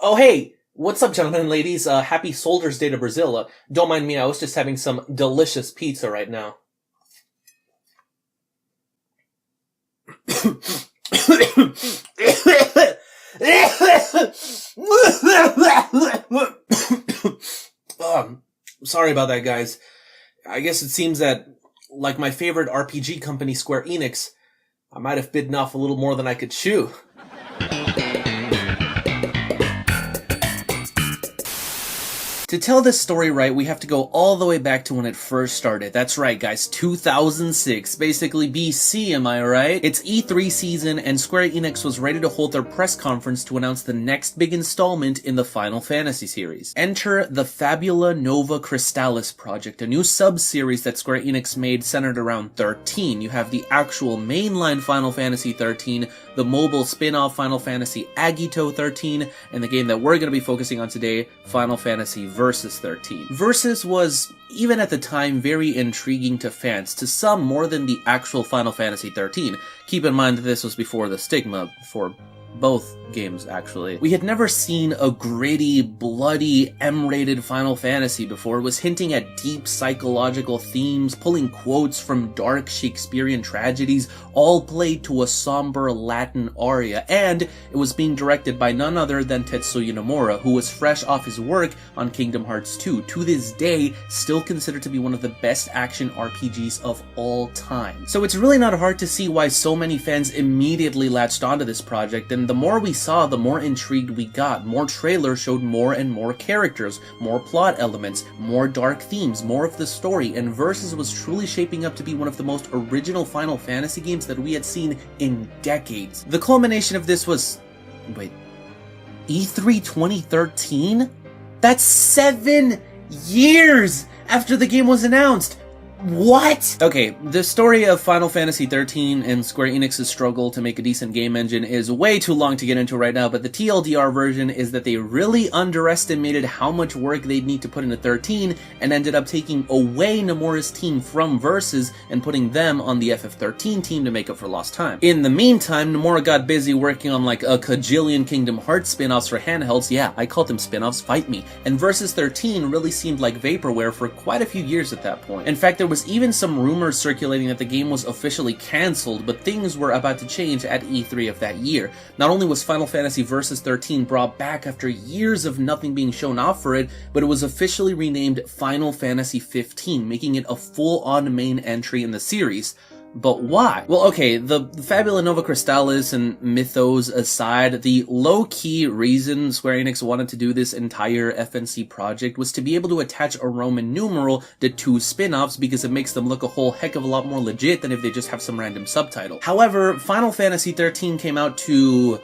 Oh, hey! What's up, gentlemen and ladies? Happy Soldiers Day to Brazil. Don't mind me, I was just having some delicious pizza right now. Sorry about that, guys. I guess it seems that, like my favorite RPG company, Square Enix, I might have bitten off a little more than I could chew. To tell this story right, we have to go all the way back to when it first started. That's right, guys, 2006, basically BC, am I right? It's E3 season, and Square Enix was ready to hold their press conference to announce the next big installment in the Final Fantasy series. Enter the Fabula Nova Crystallis project, a new sub-series that Square Enix made centered around 13. You have the actual mainline Final Fantasy 13, the mobile spin-off Final Fantasy Agito 13, and the game that we're going to be focusing on today, Final Fantasy Versus 13. Versus was, even at the time, very intriguing to fans, to some more than the actual Final Fantasy 13. Keep in mind that this was before the stigma for both games, actually. We had never seen a gritty, bloody, M-rated Final Fantasy before. It was hinting at deep psychological themes, pulling quotes from dark Shakespearean tragedies, all played to a somber Latin aria, and it was being directed by none other than Tetsuya Nomura, who was fresh off his work on Kingdom Hearts 2, to this day still considered to be one of the best action RPGs of all time. So it's really not hard to see why so many fans immediately latched onto this project, and the more we saw, the more intrigued we got. More trailers showed more and more characters, more plot elements, more dark themes, more of the story, and Versus was truly shaping up to be one of the most original Final Fantasy games that we had seen in decades. The culmination of this was... wait... E3 2013? That's 7 years after the game was announced! What? Okay, the story of Final Fantasy XIII and Square Enix's struggle to make a decent game engine is way too long to get into right now, but the TLDR version is that they really underestimated how much work they'd need to put into 13 and ended up taking away Nomura's team from Versus and putting them on the FF13 team to make up for lost time. In the meantime, Nomura got busy working on like a kajillion Kingdom Hearts spin-offs for handhelds. Yeah, I called them spin-offs, fight me. And Versus 13 really seemed like vaporware for quite a few years at that point. In fact, there was even some rumors circulating that the game was officially cancelled, but things were about to change at E3 of that year. Not only was Final Fantasy Versus 13 brought back after years of nothing being shown off for it, but it was officially renamed Final Fantasy 15, making it a full-on main entry in the series. But why? Well, okay, the Fabula Nova Crystallis and mythos aside, the low-key reason Square Enix wanted to do this entire FNC project was to be able to attach a Roman numeral to 2 spin-offs because it makes them look a whole heck of a lot more legit than if they just have some random subtitle. However, Final Fantasy XIII came out to,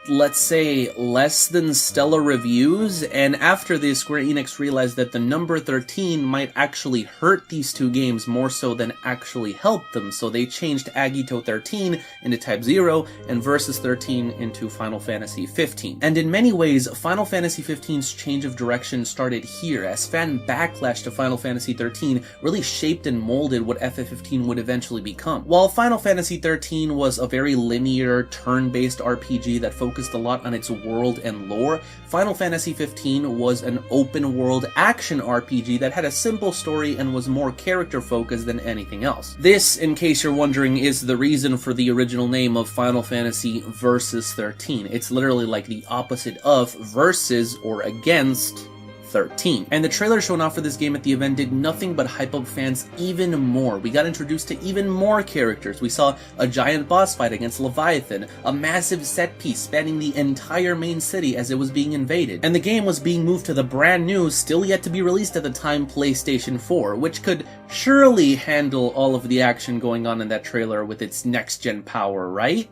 let's say, less than stellar reviews, and after this, Square Enix realized that the number 13 might actually hurt these 2 games more so than actually help them, so they changed Agito 13 into Type 0 and Versus 13 into Final Fantasy 15. And in many ways, Final Fantasy 15's change of direction started here, as fan backlash to Final Fantasy 13 really shaped and molded what FF15 would eventually become. While Final Fantasy 13 was a very linear, turn-based RPG that focused a lot on its world and lore, Final Fantasy XV was an open-world action RPG that had a simple story and was more character-focused than anything else. This, in case you're wondering, is the reason for the original name of Final Fantasy Versus 13. It's literally like the opposite of versus or against 13. And the trailer shown off for this game at the event did nothing but hype up fans even more. We got introduced to even more characters. We saw a giant boss fight against Leviathan, a massive set piece spanning the entire main city as it was being invaded, and the game was being moved to the brand new, still yet to be released at the time, PlayStation 4, which could surely handle all of the action going on in that trailer with its next-gen power, right?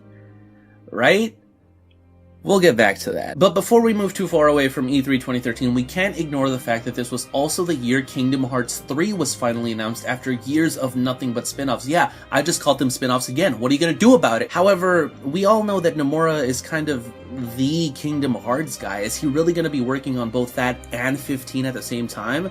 Right? We'll get back to that. But before we move too far away from E3 2013, we can't ignore the fact that this was also the year Kingdom Hearts 3 was finally announced after years of nothing but spin-offs. Yeah, I just called them spin-offs again. What are you gonna do about it? However, we all know that Nomura is kind of the Kingdom Hearts guy. Is he really gonna be working on both that and 15 at the same time?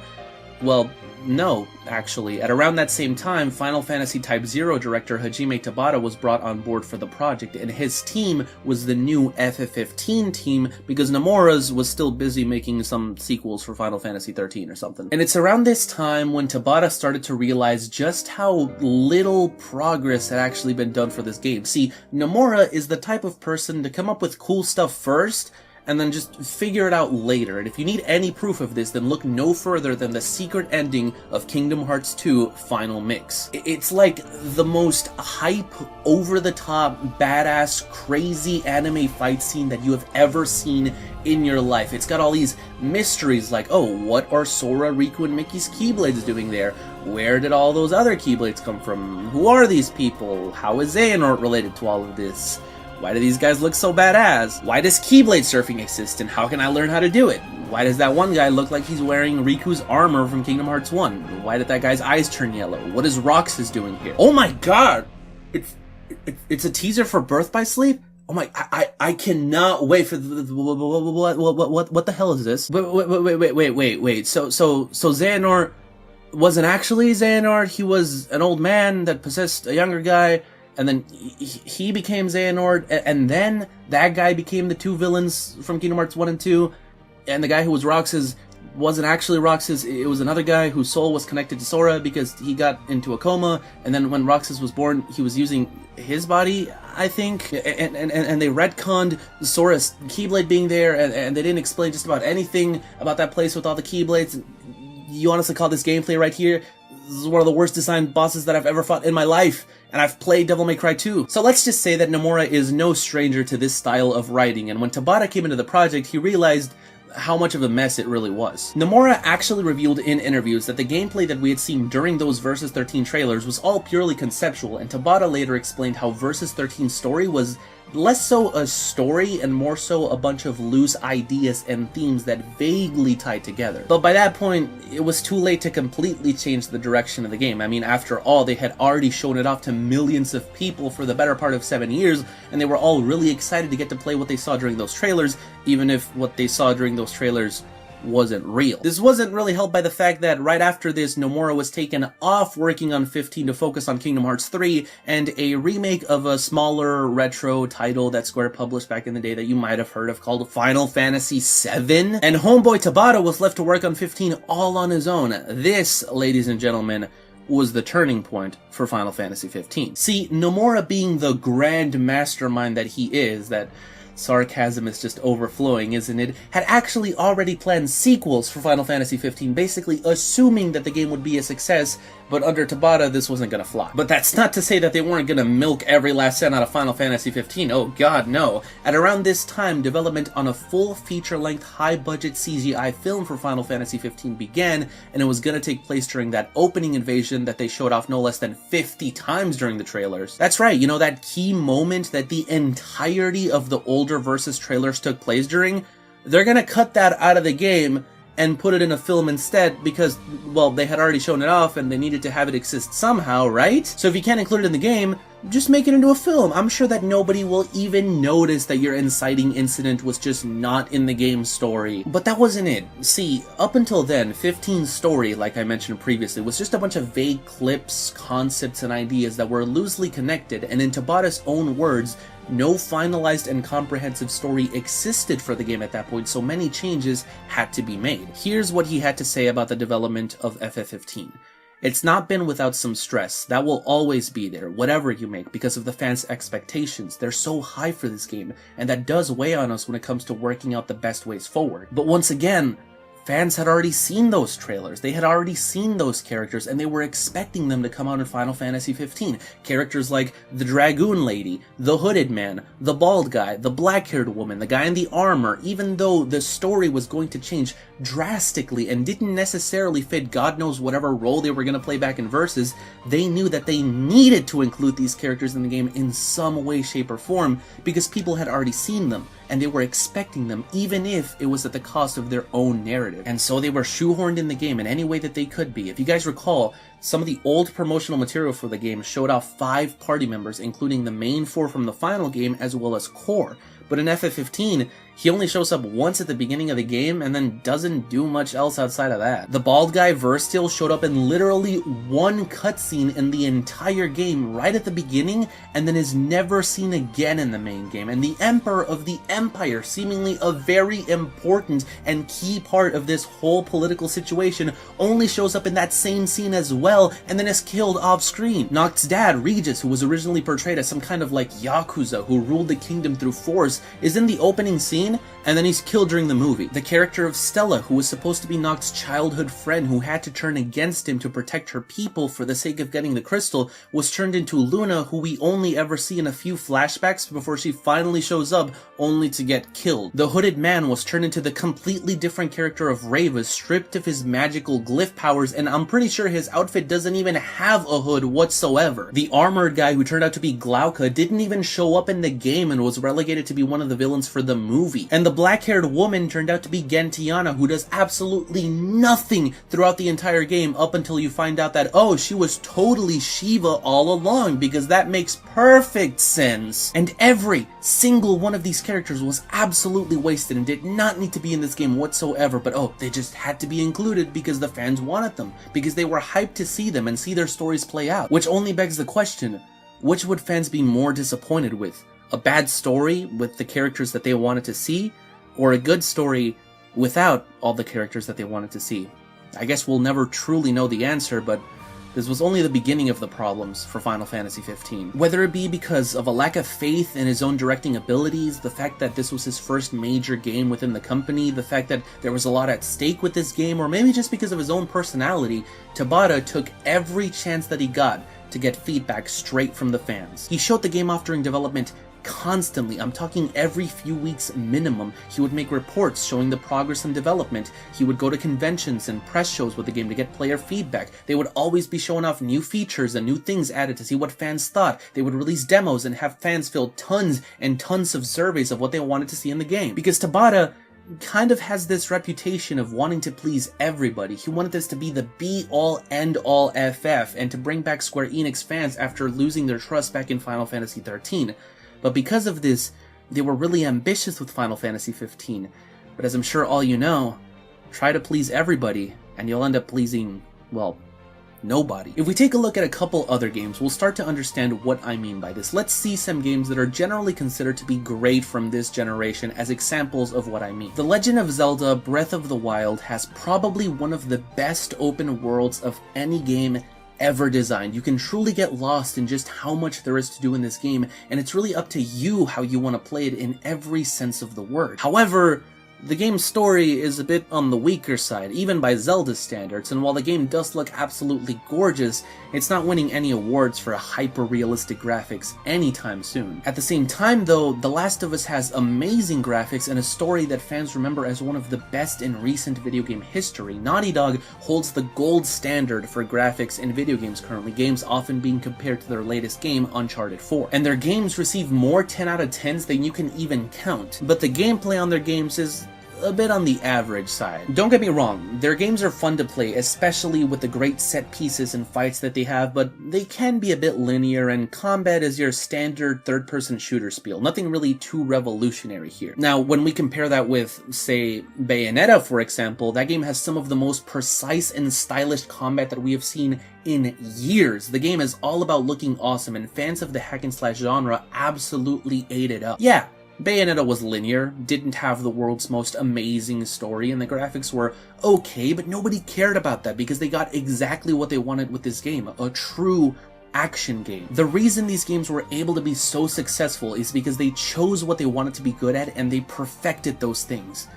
Well, no, actually. At around that same time, Final Fantasy Type 0 director Hajime Tabata was brought on board for the project, and his team was the new FF15 team because Nomura's was still busy making some sequels for Final Fantasy XIII or something. And it's around this time when Tabata started to realize just how little progress had actually been done for this game. See, Nomura is the type of person to come up with cool stuff first, and then just figure it out later. And if you need any proof of this, then look no further than the secret ending of Kingdom Hearts 2 Final Mix. It's like the most hype, over-the-top, badass, crazy anime fight scene that you have ever seen in your life. It's got all these mysteries like, oh, what are Sora, Riku, and Mickey's Keyblades doing there? Where did all those other Keyblades come from? Who are these people? How is Xehanort related to all of this? Why do these guys look so badass? Why does Keyblade surfing exist, and how can I learn how to do it? Why does that one guy look like he's wearing Riku's armor from Kingdom Hearts 1? Why did that guy's eyes turn yellow? What is Roxas doing here? Oh my god! It's a teaser for Birth by Sleep? Oh my, I cannot wait for what the hell is this? Wait. So Xehanort wasn't actually Xehanort, he was an old man that possessed a younger guy, and then he became Xehanort, and then that guy became the two villains from Kingdom Hearts 1 and 2, and the guy who was Roxas wasn't actually Roxas, it was another guy whose soul was connected to Sora because he got into a coma, and then when Roxas was born, he was using his body, I think, and they retconned Sora's Keyblade being there, and they didn't explain just about anything about that place with all the Keyblades. You honestly call this gameplay right here? This is one of the worst designed bosses that I've ever fought in my life, and I've played Devil May Cry 2. So let's just say that Nomura is no stranger to this style of writing, and when Tabata came into the project, he realized how much of a mess it really was. Nomura actually revealed in interviews that the gameplay that we had seen during those Versus 13 trailers was all purely conceptual, and Tabata later explained how Versus 13's story was less so a story and more so a bunch of loose ideas and themes that vaguely tied together. But by that point, it was too late to completely change the direction of the game. I mean, after all, they had already shown it off to millions of people for the better part of 7 years, and they were all really excited to get to play what they saw during those trailers, even if what they saw during those trailers wasn't real. This wasn't really helped by the fact that right after this, Nomura was taken off working on 15 to focus on Kingdom Hearts 3 and a remake of a smaller retro title that Square published back in the day that you might have heard of called Final Fantasy VII. And homeboy Tabata was left to work on 15 all on his own. This, ladies and gentlemen, was the turning point for Final Fantasy XV. See, Nomura being the grand mastermind that he is, that sarcasm is just overflowing, isn't it? Had actually already planned sequels for Final Fantasy XV, basically assuming that the game would be a success, but under Tabata, this wasn't gonna fly. But that's not to say that they weren't gonna milk every last cent out of Final Fantasy XV, oh god, no. At around this time, development on a full feature-length, high-budget CGI film for Final Fantasy XV began, and it was gonna take place during that opening invasion that they showed off no less than 50 times during the trailers. That's right, you know, that key moment that the entirety of the older Versus trailers took place during? They're gonna cut that out of the game and put it in a film instead because, well, they had already shown it off and they needed to have it exist somehow, right? So if you can't include it in the game, just make it into a film. I'm sure that nobody will even notice that your inciting incident was just not in the game's story. But that wasn't it. See, up until then, 15's story, like I mentioned previously, was just a bunch of vague clips, concepts, and ideas that were loosely connected, and in Tabata's own words, no finalized and comprehensive story existed for the game at that point, so many changes had to be made. Here's what he had to say about the development of FF15. It's not been without some stress. That will always be there, whatever you make, because of the fans' expectations. They're so high for this game, and that does weigh on us when it comes to working out the best ways forward. But once again, fans had already seen those trailers, they had already seen those characters, and they were expecting them to come out in Final Fantasy XV. Characters like the Dragoon Lady, the Hooded Man, the Bald Guy, the Black-Haired Woman, the guy in the armor, even though the story was going to change drastically and didn't necessarily fit God knows whatever role they were going to play back in Versus, they knew that they needed to include these characters in the game in some way, shape, or form because people had already seen them, and they were expecting them, even if it was at the cost of their own narrative. And so they were shoehorned in the game in any way that they could be. If you guys recall, some of the old promotional material for the game showed off 5 party members, including the main 4 from the final game, as well as Core. But in FF15, He only shows up once at the beginning of the game and then doesn't do much else outside of that. The bald guy Versteel showed up in literally one cutscene in the entire game right at the beginning and then is never seen again in the main game. And the Emperor of the Empire, seemingly a very important and key part of this whole political situation, only shows up in that same scene as well and then is killed off screen. Noct's dad, Regis, who was originally portrayed as some kind of like Yakuza who ruled the kingdom through force, is in the opening scene and then he's killed during the movie. The character of Stella, who was supposed to be Noct's childhood friend who had to turn against him to protect her people for the sake of getting the crystal, was turned into Luna, who we only ever see in a few flashbacks before she finally shows up, only to get killed. The hooded man was turned into the completely different character of Reva, stripped of his magical glyph powers, and I'm pretty sure his outfit doesn't even have a hood whatsoever. The armored guy who turned out to be Glauca didn't even show up in the game and was relegated to be one of the villains for the movie. And the black-haired woman turned out to be Gentiana, who does absolutely nothing throughout the entire game up until you find out that, oh, she was totally Shiva all along, because that makes perfect sense. And every single one of these characters was absolutely wasted and did not need to be in this game whatsoever, but oh, they just had to be included because the fans wanted them, because they were hyped to see them and see their stories play out. Which only begs the question, which would fans be more disappointed with? A bad story with the characters that they wanted to see, or a good story without all the characters that they wanted to see? I guess we'll never truly know the answer, but this was only the beginning of the problems for Final Fantasy XV. Whether it be because of a lack of faith in his own directing abilities, the fact that this was his first major game within the company, the fact that there was a lot at stake with this game, or maybe just because of his own personality, Tabata took every chance that he got to get feedback straight from the fans. He showed the game off during development constantly. I'm talking every few weeks minimum. He would make reports showing the progress and development. He would go to conventions and press shows with the game to get player feedback. They would always be showing off new features and new things added to see what fans thought. They would release demos and have fans fill tons and tons of surveys of what they wanted to see in the game. Because Tabata kind of has this reputation of wanting to please everybody. He wanted this to be the be-all, end-all FF, and to bring back Square Enix fans after losing their trust back in Final Fantasy XIII. But because of this, they were really ambitious with Final Fantasy XV. But as I'm sure all you know, try to please everybody, and you'll end up pleasing, well, nobody. If we take a look at a couple other games, we'll start to understand what I mean by this. Let's see some games that are generally considered to be great from this generation as examples of what I mean. The Legend of Zelda Breath of the Wild has probably one of the best open worlds of any game ever designed. You can truly get lost in just how much there is to do in this game, and it's really up to you how you want to play it in every sense of the word. However, the game's story is a bit on the weaker side, even by Zelda's standards, and while the game does look absolutely gorgeous, it's not winning any awards for hyper-realistic graphics anytime soon. At the same time though, The Last of Us has amazing graphics and a story that fans remember as one of the best in recent video game history. Naughty Dog holds the gold standard for graphics in video games currently, games often being compared to their latest game, Uncharted 4. And their games receive more 10 out of 10s than you can even count, but the gameplay on their games is a bit on the average side. Don't get me wrong, their games are fun to play, especially with the great set pieces and fights that they have, but they can be a bit linear, and combat is your standard third-person shooter spiel. Nothing really too revolutionary here. Now, when we compare that with, say, Bayonetta, for example, that game has some of the most precise and stylish combat that we have seen in years. The game is all about looking awesome, and fans of the hack-and-slash genre absolutely ate it up. Yeah, Bayonetta was linear, didn't have the world's most amazing story, and the graphics were okay, but nobody cared about that because they got exactly what they wanted with this game, a true action game. The reason these games were able to be so successful is because they chose what they wanted to be good at and they perfected those things.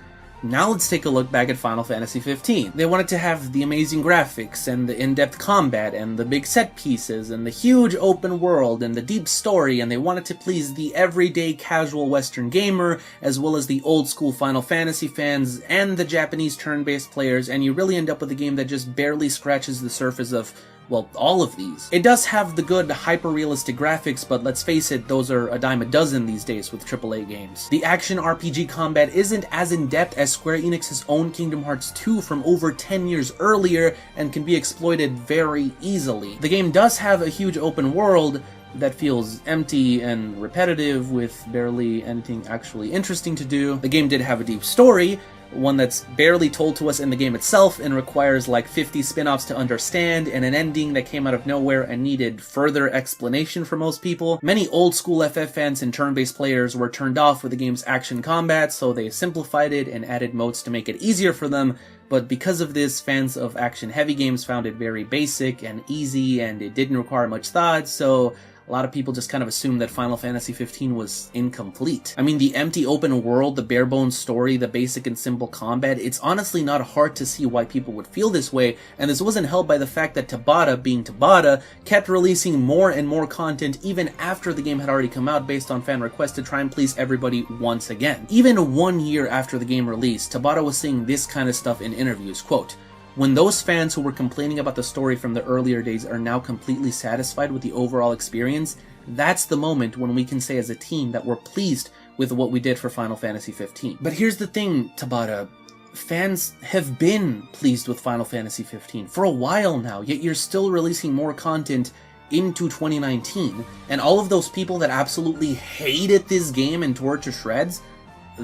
Now let's take a look back at Final Fantasy XV. They wanted to have the amazing graphics, and the in-depth combat, and the big set pieces, and the huge open world, and the deep story, and they wanted to please the everyday casual Western gamer, as well as the old-school Final Fantasy fans, and the Japanese turn-based players, and you really end up with a game that just barely scratches the surface of, well, all of these. It does have the good hyper-realistic graphics, but let's face it, those are a dime a dozen these days with AAA games. The action RPG combat isn't as in-depth as Square Enix's own Kingdom Hearts 2 from over 10 years earlier and can be exploited very easily. The game does have a huge open world, that feels empty and repetitive with barely anything actually interesting to do. The game did have a deep story, one that's barely told to us in the game itself and requires like 50 spin-offs to understand, and an ending that came out of nowhere and needed further explanation for most people. Many old school FF fans and turn-based players were turned off with the game's action combat, so they simplified it and added modes to make it easier for them. But because of this, fans of action-heavy games found it very basic and easy, and it didn't require much thought, so a lot of people just kind of assumed that Final Fantasy XV was incomplete. I mean, the empty open world, the bare-bones story, the basic and simple combat, it's honestly not hard to see why people would feel this way, and this wasn't helped by the fact that Tabata, being Tabata, kept releasing more and more content even after the game had already come out based on fan requests to try and please everybody once again. Even 1 year after the game released, Tabata was saying this kind of stuff in interviews, quote, "When those fans who were complaining about the story from the earlier days are now completely satisfied with the overall experience, that's the moment when we can say as a team that we're pleased with what we did for Final Fantasy XV. But here's the thing, Tabata. Fans have been pleased with Final Fantasy XV for a while now, yet you're still releasing more content into 2019, and all of those people that absolutely hated this game and tore it to shreds,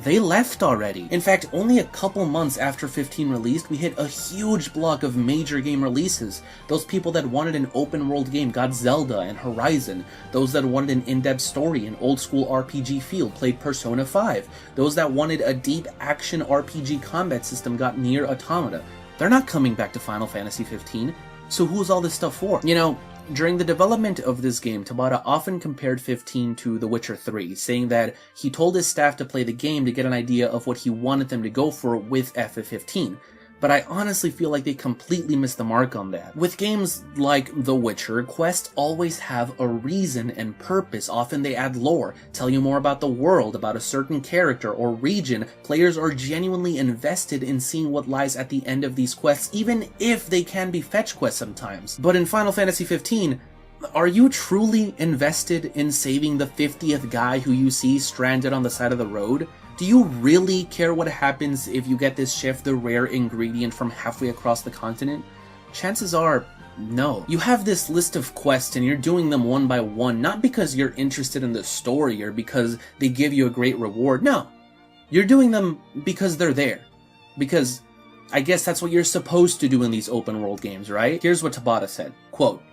they left already. In fact, only a couple months after 15 released, we hit a huge block of major game releases. Those people that wanted an open world game got Zelda and Horizon. Those that wanted an in-depth story and old school RPG feel played Persona 5. Those that wanted a deep action RPG combat system got Nier Automata. They're not coming back to Final Fantasy XV, so who's all this stuff for? You know, during the development of this game, Tabata often compared 15 to The Witcher 3, saying that he told his staff to play the game to get an idea of what he wanted them to go for with FF15. But I honestly feel like they completely missed the mark on that. With games like The Witcher, quests always have a reason and purpose. Often they add lore, tell you more about the world, about a certain character or region. Players are genuinely invested in seeing what lies at the end of these quests, even if they can be fetch quests sometimes. But in Final Fantasy XV, are you truly invested in saving the 50th guy who you see stranded on the side of the road? Do you really care what happens if you get this chef the rare ingredient from halfway across the continent? Chances are, no. You have this list of quests and you're doing them one by one, not because you're interested in the story or because they give you a great reward. No. You're doing them because they're there. Because I guess that's what you're supposed to do in these open world games, right? Here's what Tabata said, quote,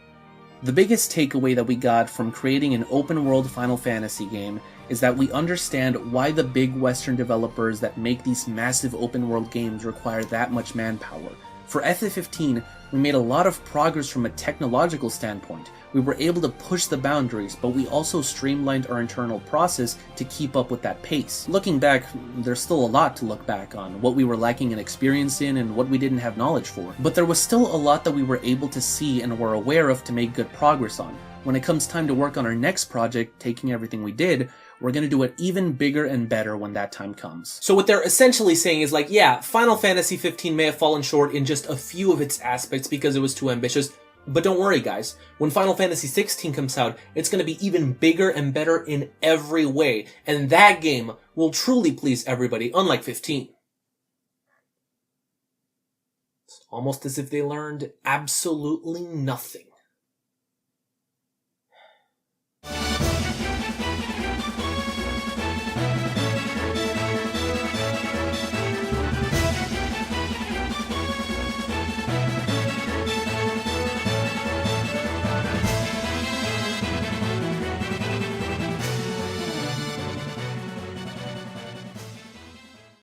"The biggest takeaway that we got from creating an open world Final Fantasy game is that we understand why the big Western developers that make these massive open world games require that much manpower. For FF15, we made a lot of progress from a technological standpoint. We were able to push the boundaries, but we also streamlined our internal process to keep up with that pace. Looking back, there's still a lot to look back on, what we were lacking in experience in and what we didn't have knowledge for. But there was still a lot that we were able to see and were aware of to make good progress on. When it comes time to work on our next project, taking everything we did, we're going to do it even bigger and better when that time comes." So what they're essentially saying is like, yeah, Final Fantasy XV may have fallen short in just a few of its aspects because it was too ambitious, but don't worry guys, when Final Fantasy XVI comes out, it's going to be even bigger and better in every way, and that game will truly please everybody, unlike 15. It's almost as if they learned absolutely nothing.